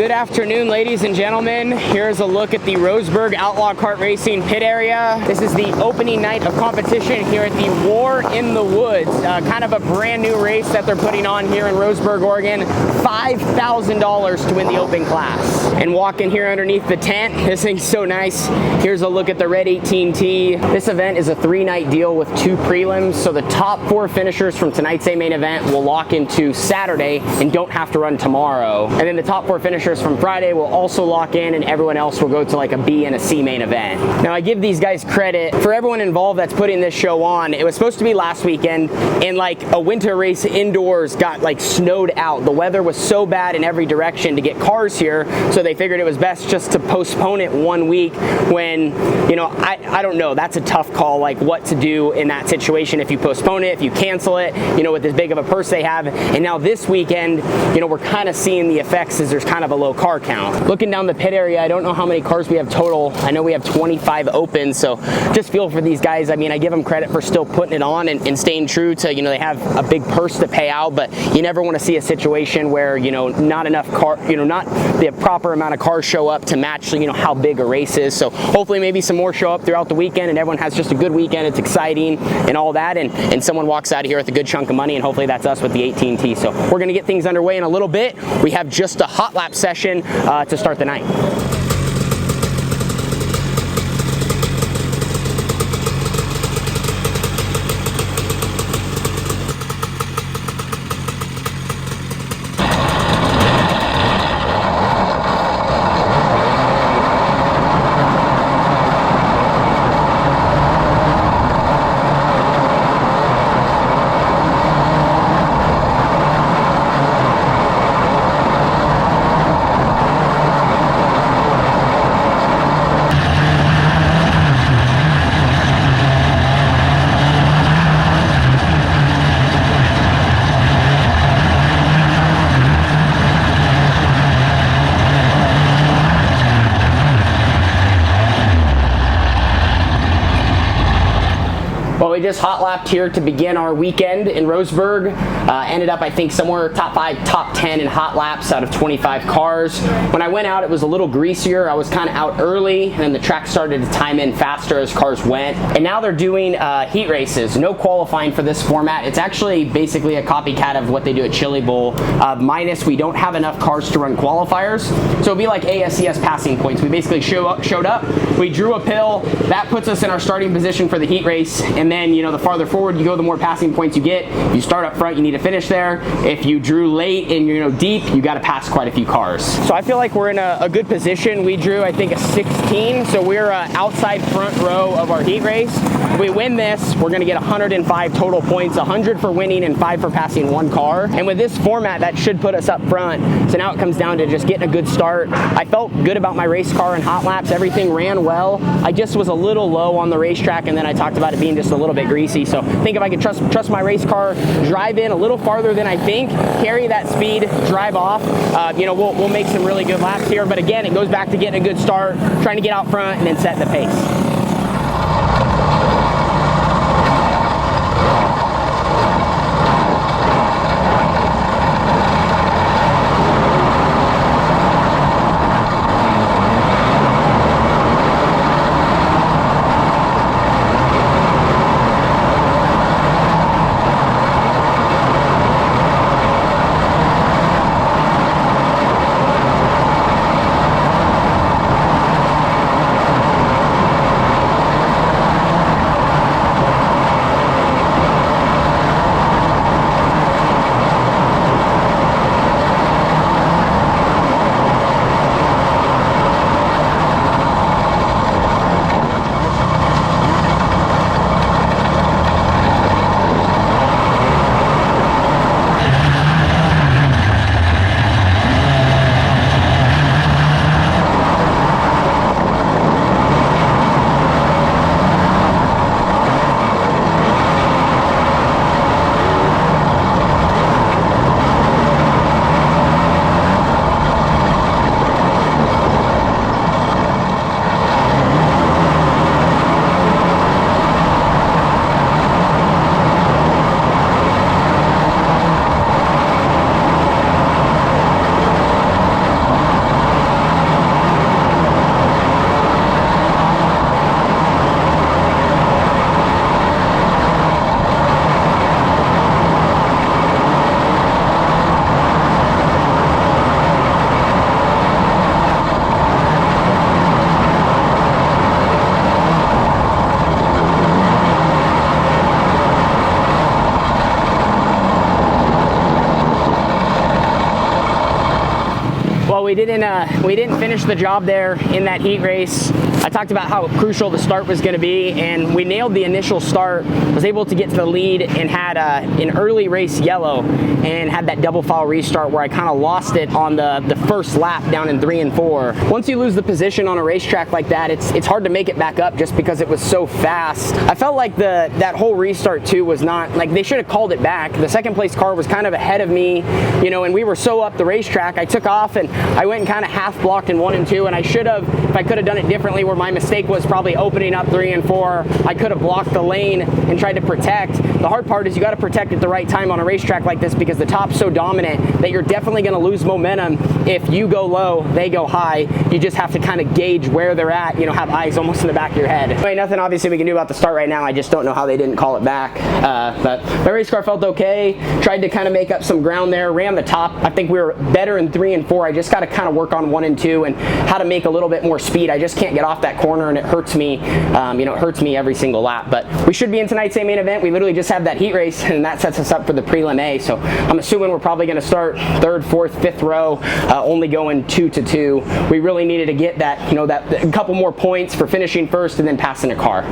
Good afternoon, ladies and gentlemen. Here's a look at the Roseburg Outlaw Kart Racing pit area. This is the opening night of competition here at the War in the Woods. Kind of a brand new race that they're putting on here in Roseburg, Oregon. $5,000 to win the open class. And walking here underneath the tent, this thing's so nice. Here's a look at the Red 18T. This event is a 3-night deal with 2 prelims, so the top 4 finishers from tonight's A main event will lock into Saturday and don't have to run tomorrow. And then the top 4 finishers from Friday will also lock in, and everyone else will go to like a B and a C main event. Now I give these guys credit for everyone involved that's putting this show on. It was supposed to be last weekend, and like a winter race indoors got like snowed out. The weather was so bad in every direction to get cars here, so they figured it was best just to postpone it 1 week when, you know, I don't know, that's a tough call, like what to do in that situation if you postpone it, if you cancel it, you know, with as big of a purse they have. And now this weekend, you know, we're kind of seeing the effects as there's kind of a low car count. Looking down the pit area, I don't know how many cars we have total. I know we have 25 open, so just feel for these guys. I mean, I give them credit for still putting it on and staying true to, you know, they have a big purse to pay out, but you never want to see a situation where, you know, not enough car, you know, not the proper amount of cars show up to match, you know, how big a race is. So hopefully maybe some more show up throughout the weekend and everyone has just a good weekend. It's exciting and all that, and someone walks out of here with a good chunk of money, and hopefully that's us with the 18T. So we're going to get things underway in a little bit. We have just a hot lap session to start the night. Well, we just hot lapped here to begin our weekend in Roseburg. Ended up, I think, somewhere top 5, top 10 in hot laps out of 25 cars. When I went out, it was a little greasier. I was kind of out early, and then the track started to time in faster as cars went. And now they're doing heat races. No qualifying for this format. It's actually basically a copycat of what they do at Chili Bowl, minus we don't have enough cars to run qualifiers. So it'll be like ASCS passing points. We basically showed up, we drew a pill. That puts us in our starting position for the heat race, and then, you know, the farther forward you go, the more passing points you get. If you start up front, you need to finish there. If you drew late and you're, you know, deep, you got to pass quite a few cars. So I feel like we're in a good position. We drew, I think, a 16, so we're outside front row of our heat race. If we win this, we're going to get 105 total points, 100 for winning and 5 for passing 1 car. And with this format, that should put us up front. So now it comes down to just getting a good start. I felt good about my race car and hot laps. Everything ran well. I just was a little low on the racetrack, and then I talked about it being just a little bit greasy. So I think if I could trust my race car, drive in a little farther than I think, carry that speed, drive off, you know, we'll make some really good laps here. But again, it goes back to getting a good start, trying to get out front, and then setting the pace. we didn't finish the job there in that heat race. I talked about how crucial the start was going to be, and we nailed the initial start, was able to get to the lead, and had an early race yellow, and had that double file restart where I kind of lost it on the first lap down in 3 and 4. Once you lose the position on a racetrack like that, it's hard to make it back up just because it was so fast. I felt like that whole restart too was not, like, they should have called it back. The second place car was kind of ahead of me, you know, and we were so up the racetrack. I took off and I went and kind of half blocked in 1 and 2, and I should have, if I could have done it differently, where my mistake was probably opening up 3 and 4, I could have blocked the lane and tried to protect. The hard part is you got to protect at the right time on a racetrack like this, because the top's so dominant that you're definitely going to lose momentum if you go low, they go high. You just have to kind of gauge where they're at, you know, have eyes almost in the back of your head. Anyway, nothing obviously we can do about the start right now. I just don't know how they didn't call it back. But my race car felt okay. Tried to kind of make up some ground there, ran the top. I think we were better in 3 and 4. I just got to kind of work on 1 and 2 and how to make a little bit more speed. I just can't get off that corner, and it hurts me. You know, it hurts me every single lap. But we should be in tonight's main event. We literally just have that heat race, and that sets us up for the prelim A. So I'm assuming we're probably going to start 3rd, 4th, 5th row, only going 2 to 2. We really needed to get that, you know, that a couple more points for finishing first and then passing a car.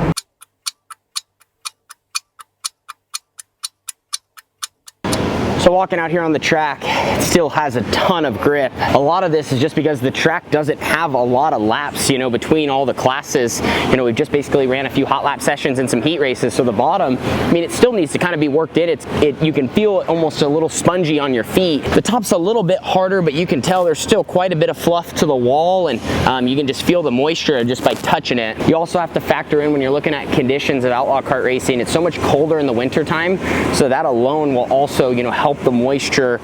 So walking out here on the track, it still has a ton of grip. A lot of this is just because the track doesn't have a lot of laps, you know, between all the classes. You know, we've just basically ran a few hot lap sessions and some heat races. So the bottom, I mean, it still needs to kind of be worked in. You can feel it almost a little spongy on your feet. The top's a little bit harder, but you can tell there's still quite a bit of fluff to the wall, and you can just feel the moisture just by touching it. You also have to factor in when you're looking at conditions of outlaw kart racing, it's so much colder in the winter time. So that alone will also, you know, help the moisture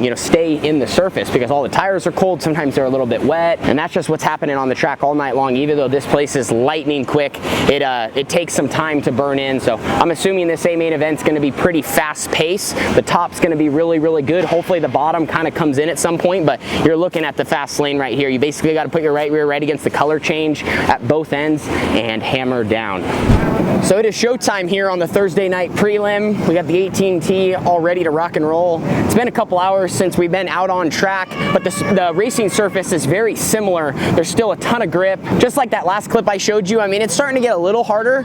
you know, stay in the surface, because all the tires are cold. Sometimes they're a little bit wet, and that's just what's happening on the track all night long. Even though this place is lightning quick, it takes some time to burn in. So I'm assuming this A main event's going to be pretty fast paced. The top's going to be really, really good. Hopefully the bottom kind of comes in at some point, but you're looking at the fast lane right here. You basically got to put your right rear right against the color change at both ends and hammer down. So it is showtime here on the Thursday night prelim. We got the 18T all ready to rock and roll. It's been a couple hours since we've been out on track, but the racing surface is very similar. There's still a ton of grip. Just like that last clip I showed you, I mean, it's starting to get a little harder,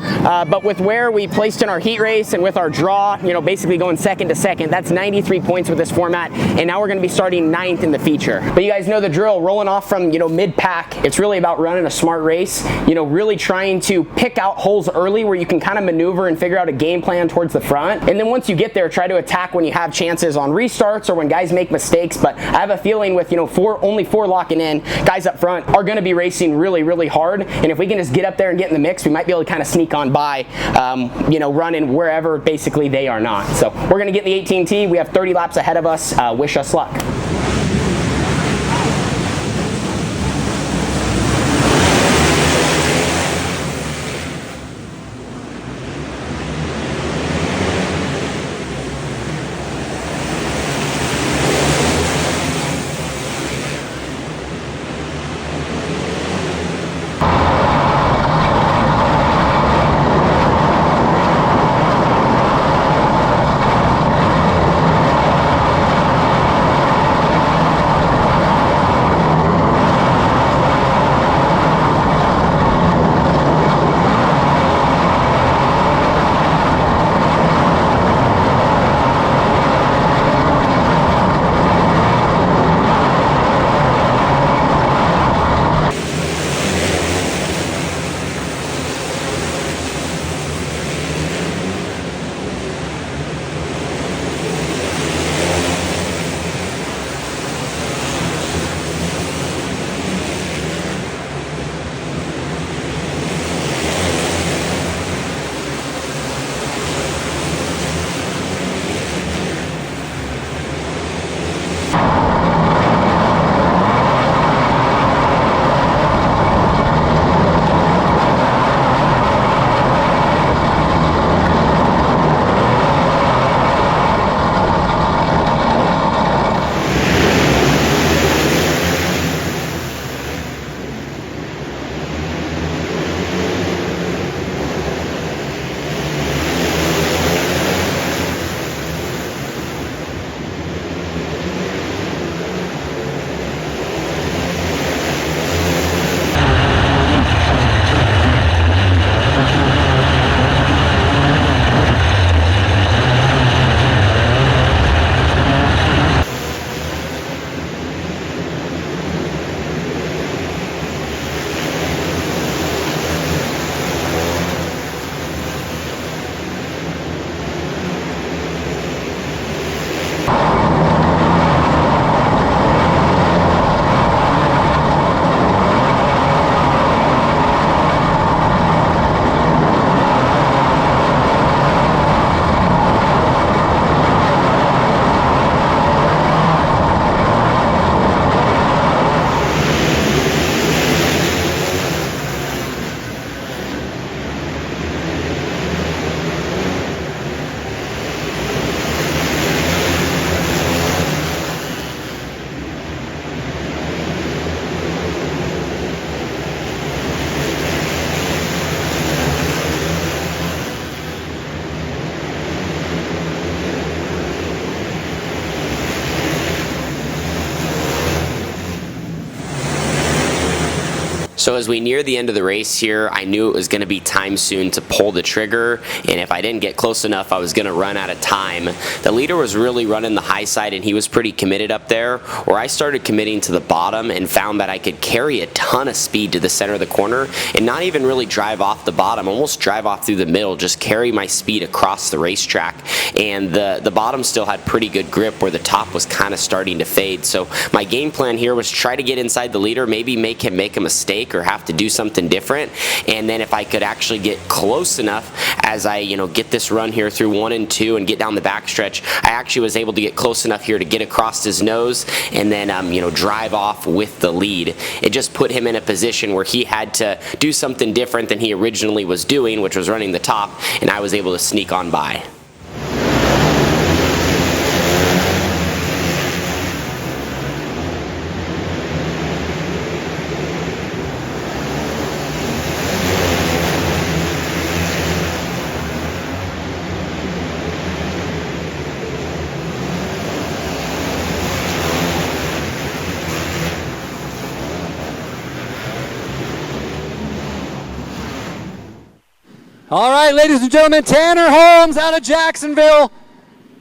but with where we placed in our heat race and with our draw, you know, basically going second to second, that's 93 points with this format, and now we're going to be starting 9th in the feature. But you guys know the drill, rolling off from, you know, mid-pack. It's really about running a smart race, you know, really trying to pick out holes early where you can kind of maneuver and figure out a game plan towards the front. And then once you get there, try to attack when you have chances on restarts or when guys make mistakes. But I have a feeling with, you know, only four locking in, guys up front are going to be racing really, really hard. And if we can just get up there and get in the mix, we might be able to kind of sneak on by, you know, running wherever basically they are not. So we're going to get the 18T. We have 30 laps ahead of us. Wish us luck. So as we near the end of the race here, I knew it was going to be time soon to pull the trigger, and if I didn't get close enough, I was going to run out of time. The leader was really running the high side, and he was pretty committed up there, where I started committing to the bottom and found that I could carry a ton of speed to the center of the corner and not even really drive off the bottom, almost drive off through the middle, just carry my speed across the racetrack. And the bottom still had pretty good grip where the top was kind of starting to fade. So my game plan here was try to get inside the leader, maybe make him make a mistake or have to do something different, and then if I could actually get close enough as I get this run here through 1 and 2 and get down the backstretch, I actually was able to get close enough here to get across his nose and then drive off with the lead. It just put him in a position where he had to do something different than he originally was doing, which was running the top, and I was able to sneak on by. All right, ladies and gentlemen, Tanner Holmes out of Jacksonville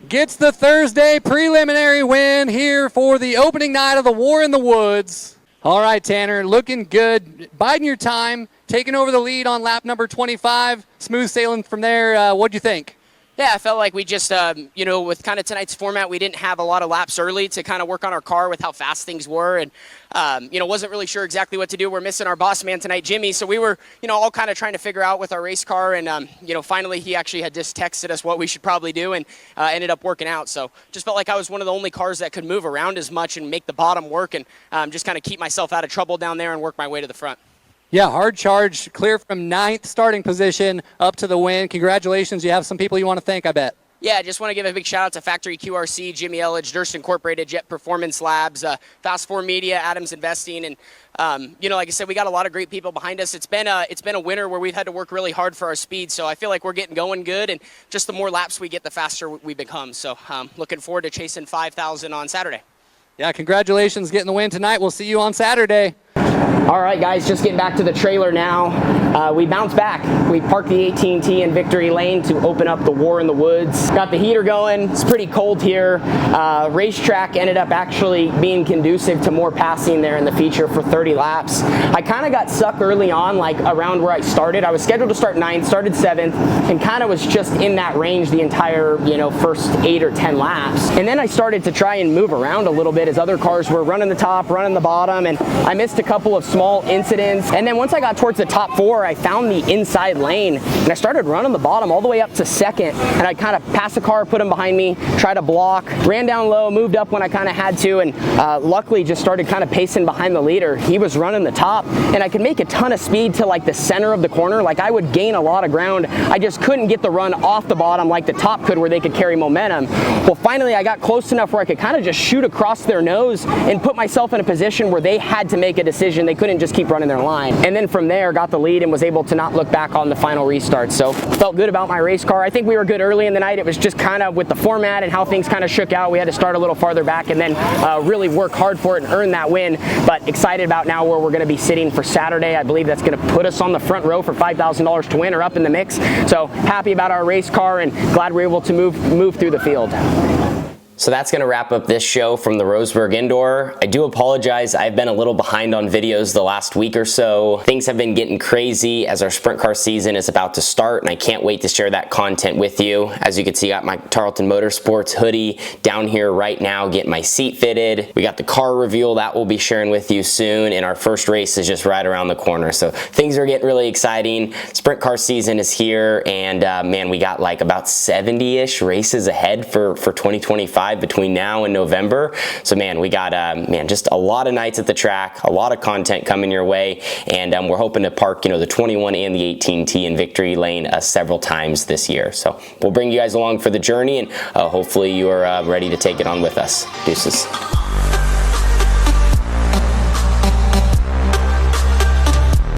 gets the Thursday preliminary win here for the opening night of the War in the Woods. All right, Tanner, looking good. Biding your time, taking over the lead on lap number 25. Smooth sailing from there. What'd you think? Yeah, I felt like we just, with kind of tonight's format, we didn't have a lot of laps early to kind of work on our car with how fast things were. And, wasn't really sure exactly what to do. We're missing our boss man tonight, Jimmy. So we were, all kind of trying to figure out with our race car. And, finally he actually had just texted us what we should probably do and ended up working out. So just felt like I was one of the only cars that could move around as much and make the bottom work and just kind of keep myself out of trouble down there and work my way to the front. Yeah, hard charge, clear from 9th starting position up to the win. Congratulations. You have some people you want to thank, I bet. Yeah, I just want to give a big shout out to Factory QRC, Jimmy Elledge, Durst Incorporated, Jet Performance Labs, Fast 4 Media, Adams Investing, and like I said, we got a lot of great people behind us. It's been a winter where we've had to work really hard for our speed, so I feel like we're getting going good, and just the more laps we get, the faster we become. So looking forward to chasing 5,000 on Saturday. Yeah, congratulations getting the win tonight. We'll see you on Saturday. All right, guys, just getting back to the trailer now. We bounced back. We parked the AT&T in Victory Lane to open up the War in the Woods. Got the heater going. It's pretty cold here. Racetrack ended up actually being conducive to more passing there in the feature for 30 laps. I kind of got stuck early on, like around where I started. I was scheduled to start 9th, started 7th, and kind of was just in that range the entire, first 8 or 10 laps. And then I started to try and move around a little bit as other cars were running the top, running the bottom, and I missed a couple of small incidents. And then once I got towards the top 4, I found the inside lane and I started running the bottom all the way up to 2nd, and I kind of passed the car, put him behind me, tried to block, ran down low, moved up when I kind of had to, and luckily just started kind of pacing behind the leader. He was running the top, and I could make a ton of speed to like the center of the corner. Like I would gain a lot of ground. I just couldn't get the run off the bottom like the top could, where they could carry momentum. Well, finally I got close enough where I could kind of just shoot across their nose and put myself in a position where they had to make a decision. They couldn't just keep running their line. And then from there, got the lead and was able to not look back on the final restart. So felt good about my race car. I think we were good early in the night. It was just kind of with the format and how things kind of shook out. We had to start a little farther back and then really work hard for it and earn that win. But excited about now where we're going to be sitting for Saturday. I believe that's going to put us on the front row for $5,000 to win or up in the mix. So happy about our race car and glad we're able to move through the field. So that's going to wrap up this show from the Roseburg Indoor. I do apologize, I've been a little behind on videos the last week or so. Things have been getting crazy as our sprint car season is about to start, and I can't wait to share that content with you. As you can see, I got my Tarleton Motorsports hoodie down here right now, getting my seat fitted. We got the car reveal that we'll be sharing with you soon, and our first race is just right around the corner. So things are getting really exciting. Sprint car season is here, and man, we got like about 70-ish races ahead for 2025. Between now and November. So man, we got just a lot of nights at the track, a lot of content coming your way, and we're hoping to park the 21 and the AT&T in Victory Lane several times this year. So we'll bring you guys along for the journey, and hopefully you are ready to take it on with us. Deuces.